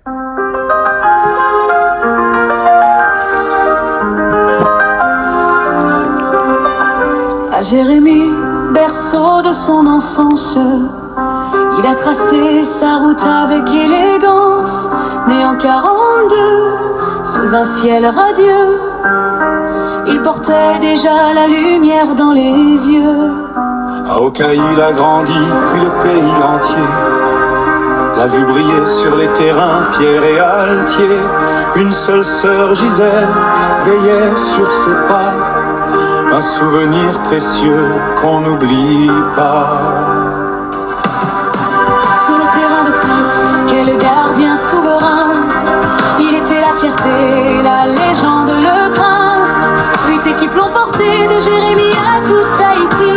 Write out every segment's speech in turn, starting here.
À Jérémie, berceau de son enfance, il a tracé sa route avec élégance. Né en 42, sous un ciel radieux, il portait déjà la lumière dans les yeux. À Oka il a grandi, puis le pays entier l'a vu briller sur les terrains fiers et altiers. Une seule sœur, Gisèle, veillait sur ses pas, un souvenir précieux qu'on n'oublie pas. Sur le terrain de foot, quel gardien souverain, il était la fierté, la légende, le train. 8 équipes l'ont porté, de Jérémie à tout Haïti.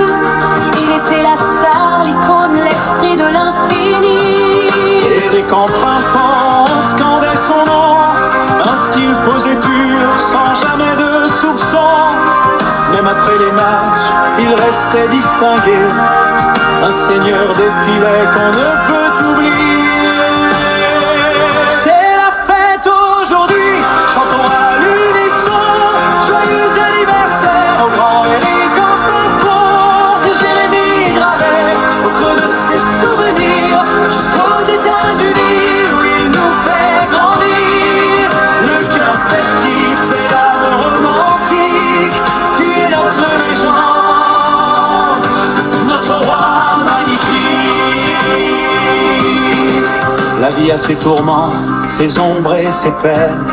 Il était la star, l'icône, l'esprit de l'infini. Éric en pimpant, on scandait son nom, un style posé pur, sans jamais de soupçon. Même après les matchs, il restait distingué, un seigneur défilait qu'on ne peut oublier. C'est la fête aujourd'hui, chantons à l'unisson, joyeux anniversaire au grand Éric en pimpant. De Jérémie gravé au creux de ses souvenirs, jusqu'aux États-Unis où il nous fait grandir. Le cœur festif et l'âme romantique, tu es notre légende, notre roi magnifique. La vie a ses tourments, ses ombres et ses peines.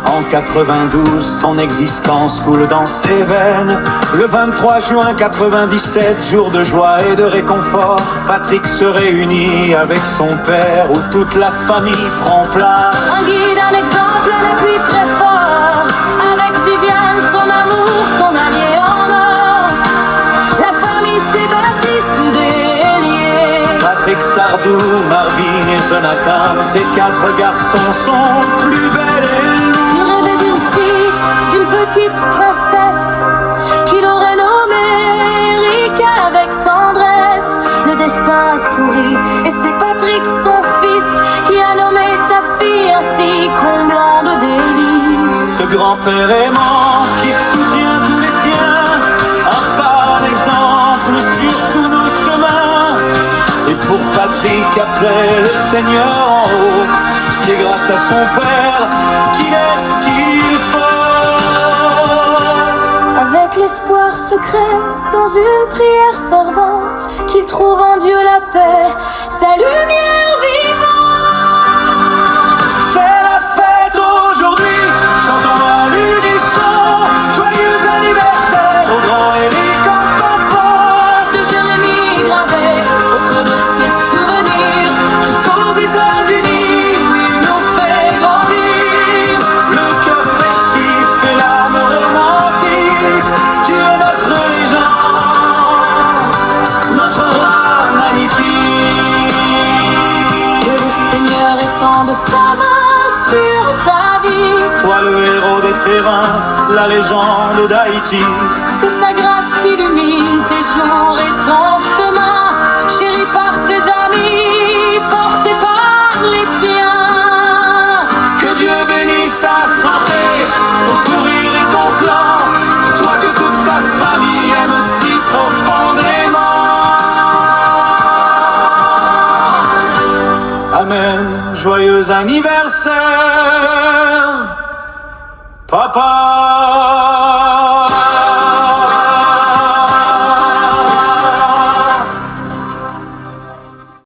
En 92, son existence coule dans ses veines. Le 23 juin 97, jour de joie et de réconfort, Patrick se réunit avec son père, où toute la famille prend place. Un guide, un exemple, un appui très fort. Avec Viviane, son amour, son allié en or. La famille s'est bâtie, soudée et liée. Patrick Sardou, Marvin et Jonathan, ces 4 garçons sont plus belles et lourds. Il rêvait d'une fille, d'une petite princesse qu'il aurait nommée Erika avec tendresse. Le destin a souri et c'est Patrick, son fils, qui a nommé sa fille ainsi, comblant de délices. Ce grand-père aimant qui soutient tous les siens, un phare d'exemple sur tous nos chemins. Et pour Patrick, après le Seigneur en haut, c'est grâce à son père qu'il est ce qu'il faut. Avec l'espoir secret, dans une prière fervente, qu'il trouve en Dieu la paix, sa lumière vivante. C'est la fête aujourd'hui, chantons à l'unisson, joyeux anniversaire au grand Éric en pimpant. De Jérémie gravé au creux de ses souvenirs, jusqu'aux États-Unis où il nous fait grandir. Le cœur festif et l'âme romantique, tu es notre légende, notre roi magnifique. Que le Seigneur étende sa main sur ta vie, Toi le héros des terrains, la légende d'Haïti. que sa grâce illumine tes jours et ton chemin, chéri par tes amis, porté par les tiens. Que Dieu bénisse ta santé, ton sourire et ton plan, toi que toute ta famille aime si profondément. Amen, joyeux anniversaire.